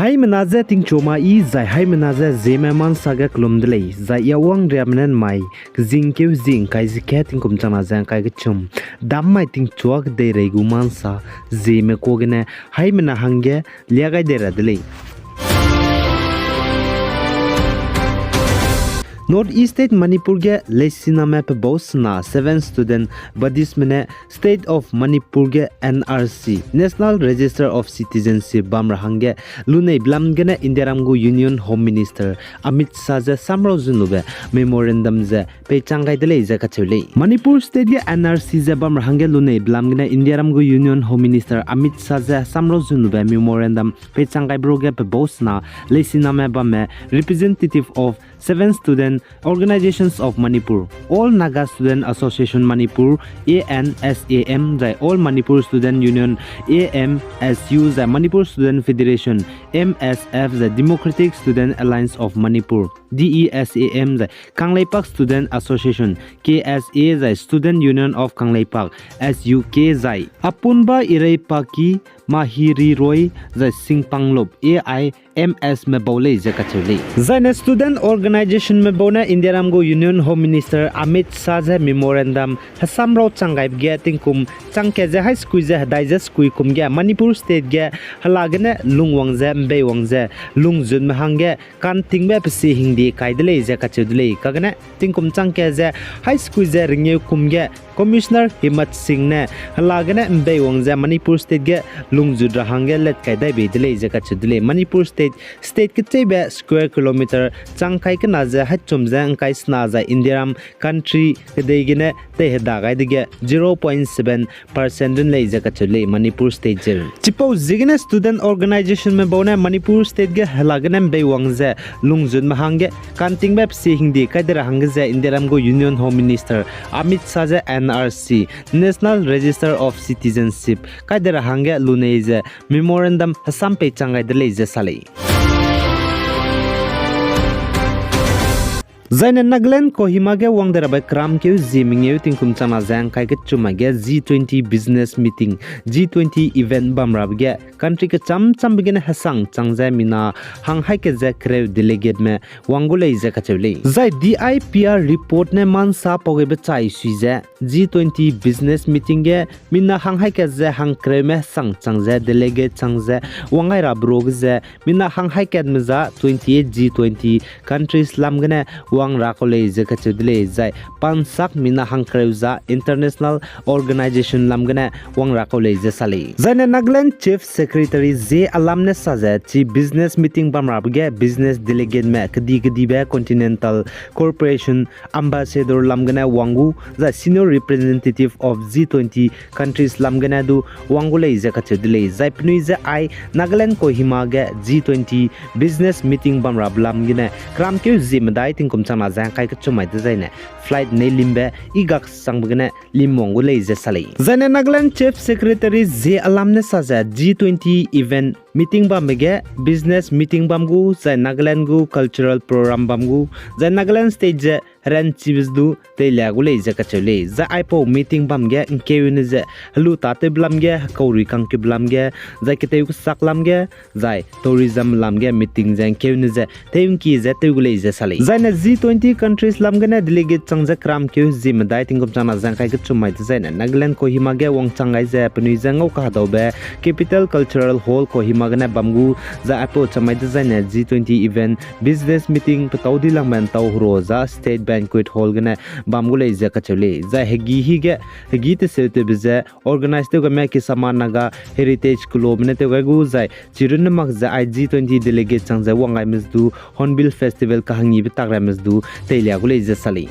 Hai menaza ting choma I zai hai menaza Zeme man saga klumdlei zai yawang riamnen mai zing keu zing kai ziket ting kum chana zang kai gchum dam mai ting chuak de regu man sa Zeme kogene hai mena hange liagai de radlei North East State Manipur ge lesina map bosna 7 student badis mene State of Manipur ge NRC National Register of Citizenship bamra hange lunei blam gene Indiaramgu Union Home Minister Amit Shah je samro junube memorandum je pechangai dele je kachule Manipur State ge NRC je bamra hange lunei blam gene Indiaramgu Union Home Minister Amit Shah je samro junube memorandum pechangai broge bosna lesina map bame representative of 7 student organizations of Manipur, All Naga Student Association Manipur, ANSAM, the All Manipur Student Union, AMSU, the Manipur Student Federation, MSF, the Democratic Student Alliance of Manipur, DESAM, the Kangleipak Student Association, KSA, the Student Union of Kangleipak, SUK, the Apunba Ireipaki, Mahiri Roy, the Singpanglop, AIMS Mebole, Zakachuli. Zine Student Organization Mebona Indiaramgo Union Home Minister Amit Shah Memorandum Hasamro Changai getting kum Changkeze High School Digest Kuikum Ga Manipur State Ga Halagane Lungwangze Mbewangze Lungzun Mahange Kan Tingbe Psi Hindi Kaidele Zakachudle Kagane Tinkum Changkeze High School Ringu Kumge Commissioner Himat Singh ne Halagane Mbewangze Manipur State Ga Lungzudra Hange Let Kaidai Bedele Zakachudle Manipur State Kitebe square kilometer Changkai Kanaza Hachumza Kai Snaza Indiaram country Kadegine Te Dagai Dige 0.7% in Lazakachule Manipur State Jail. Chipo Zigine Student Organization Mebona Manipur State Ge Halaganam Bewangze Lungzun Mahange Kanting Beb Sing di Kadera Hangaze Indiaramgo Union Home Minister Amit Shah NRC National Register of Citizenship Kadera Hange Luneze Memorandum Hasampe Changai de Laze Sali. Zaina Naglan Kohimage Wangdara by Kram Kew Ziming Tinkum Chana Zang Kai Chumage G20 business meeting G20 event Bamrabge country ke cham begin Hasang Changza Mina Hang Haike Zakrev delegate me Wangule Zakachevle Zai DIPR report ne man sa Pogebe Chai Suize G20 business meeting ge Mina Hang Haike Ze Hang Kreme Sang Changza delegate Changza Wangai Rabrogze Mina Hang Haike Meza 28 G20 countries Lamgane Wang Rakole Zakachudle Zai Pansak Mina Hankreuza International Organization Lamgana Wang Rakole Zasali Zaina Nagland Chief Secretary Z Alamne Saza Chief Business Meeting Bamrabge Business Delegate Me Kadibe Continental Corporation Ambassador Lamgana Wangu the Senior Representative of G20 countries Lamgana Du Wangule Zakachudle Zai Pnuiza I Nagaland Kohimage G20 Business Meeting Bamrab Lamgana Kramke Zimedai Tinkum Chama Zankai Chumai design flight ne limbe igak sangbgane limongule je sali Zaina Nagaland Chief Secretary Z Alamne Saza G20 event meeting bamge business meeting bamgu Zai Nagaland gu cultural program bamgu Zai Nagaland stage ran chibsdu te lagule je kachule za ipo meeting bamge kewine je halu tate blamge kauri kangke blamge Zai kete saklamge Zai tourism lamge meeting jang kewine je teunki je tegule je sali Zaina G20 countries lamgane delegate changja kram keu zimdai tingom chana jangkai ke chumai zaina Nagaland Kohima ge wang changai je pnui jango ka dobe capital cultural hall Kohima gane bamgu za apo chamai zaina G20 event business meeting pataudi langman tau roza state banquet hall gane bamgule je kachule za hegi te seute bize organize te game ki samanaga heritage club ne te gu zai chirun mak za G20 delegate changja wangai misdu hornbill festival ka hangi bitak ramsdu Telia gule Sali.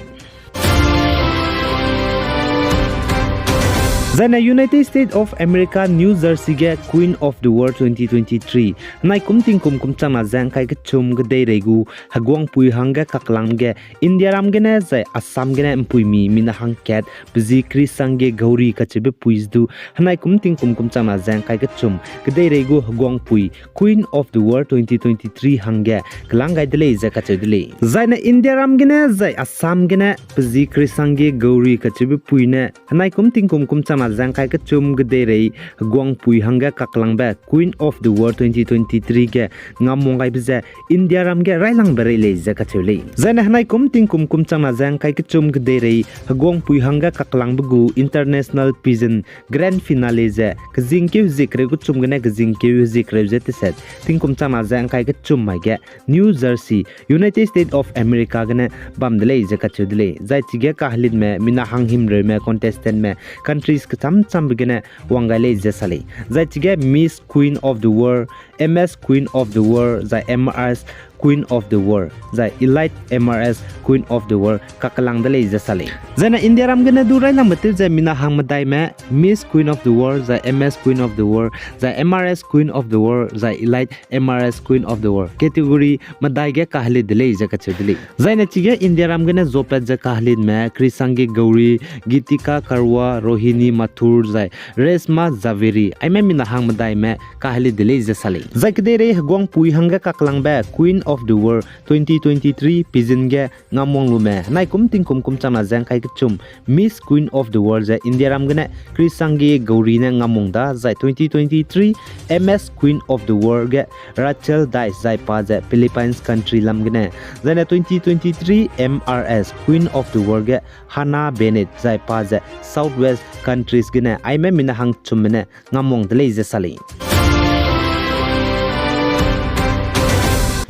Zaina United States of America New Jersey ge Queen of the World 2023 nai kumting kum chana jangkai ke chum ge dei regu hagwang pui hanga kaklang ge India ram ge ne zai Assam ge ne pui mi mina hang cat bzi krisang ge gauri ka chebe puisdu nai kumting kum chana jangkai ke chum ge dei regu hagwang pui Queen of the World 2023 hanga klangai dele je ka chedele Zaina India ram ge ne zai Assam ge ne bzi krisang ge gauri ka chebe pui ne nai kumting kum chana chana jang kai ka chum gde rei gwang pui hanga kaklang ba Queen of the World 2023 ge ngamong gai bza India ram ge railang bare le ja ka chule zaina hanai kum ting kum chana jang kai ka chum gde rei gwang pui hanga kaklang bugu International Pageant Grand Finale ja kjing ke zikre gu chum gna kjing ke zikre je te set ting kum chana jang kai ka chum ma ge New Jersey United States of America gna bam dele ja ka chudle zai chige ka halid me mina hang him re me contestant me countries ka cham begene wangale ja sale zai chige Miss Queen of the World MS Queen of the World zai MRS Queen of the World zai Elite MRS Queen of the World kakalang dale ja sale zaina India ram gna du rai lam batil zai mina hang madai me Miss Queen of the World zai MS Queen of the World zai MRS Queen of the World zai Elite MRS Queen of the World category madai ge kahli dile ja ka chudle zaina chige India ram gna zopet ja kahli me Krisangi Gauri Gitika Karwa Rohini Mathur zai Resma Zaveri aime mina hang madai me kahli dile ja sale zai kde re gwang pui hanga kaklang ba Queen of the World 2023 Pageant ge ngamong lume nai kum ting kum chana jang kai chum Miss Queen of the World za India ram gna Krisangi Gauri na ngamong da za 2023 MS Queen of the World ge Rachel Dice zai pa za Philippines country lam gna za 2023 MRS Queen of the World ge Hannah Bennett zai pa za Southwest countries gna aime mina hang chum ne ngamong dele za sali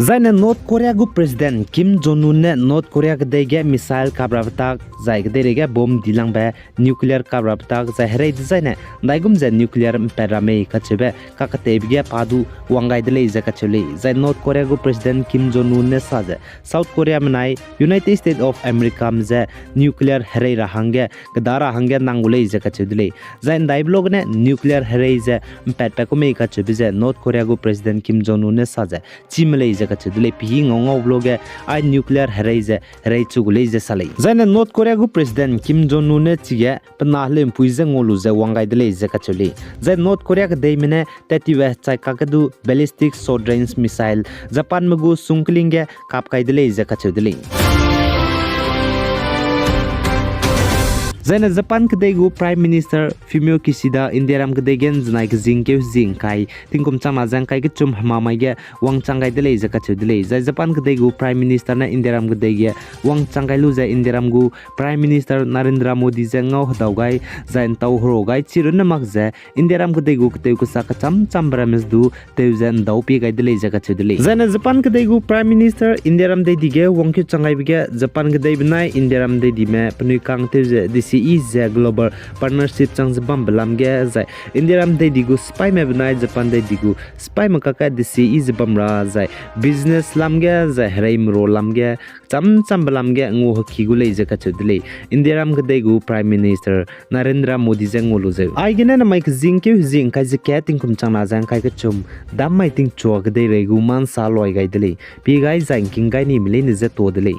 zaina North Korea gu President Kim Jong Un ne North Korea gde ge missile kabratak zai gde ge bomb dilang ba nuclear kabratak zai hre zaina daigum za nuclear perame kachebe kakate ge padu wangai dele za kachule zai North Korea gu President Kim Jong Un ne saja South Korea manai United States of America mza nuclear hre rahange gdara hange nangule za kachudle zai dai blog ne nuclear hre za pet ko me kachebe za North Korea gu President Kim Jong Un ne saja chimle chudle pi ngong vloge ai nuclear haraize rai chugule je sale zaina North Korea gu President Kim Jong Un ne chige panahlem puize ngolu je wangai dele je kachule zai North Korea ga deimene tati we chai ka du ballistic short range missile Japan magu sungklinge kapkai dele je kachudle zaina Japan kdegu Prime Minister Fumio Kishida India ram kdegen znai kjing ke jing kai tingkum chama jang kai ke chum hama ge wang changai dele ja ka chudle zai Japan kdegu Prime Minister na India ram kdege wang changai lu za India ram gu Prime Minister Narendra Modi ja ngau hdagai zain tau hro gai chirun mak za India ram kdegu kte ku sa ka cham brames du te zen dau pi gai dele ja ka chudle zaina Japan kdegu Prime Minister India ram de dige wang ke changai bige Japan kdei bnai India ram de di me pnui kang te disi is a global partnership chang bam balam ge zai India ram de digu spy me bnai Japan de digu spy ma ka disi is bam ra zai business lam ge zai hraim ro lam ge cham balam ge ngo hki gu le je ka chudle India ram ge degu Prime Minister Narendra Modi je ngolu je ai gena na mai jing ke jing ka je ka ting kum chang na jang kai ke chum dam mai ting chok de re gu man sa loi gai dele pi gai jang king gai ni mile ni je to dele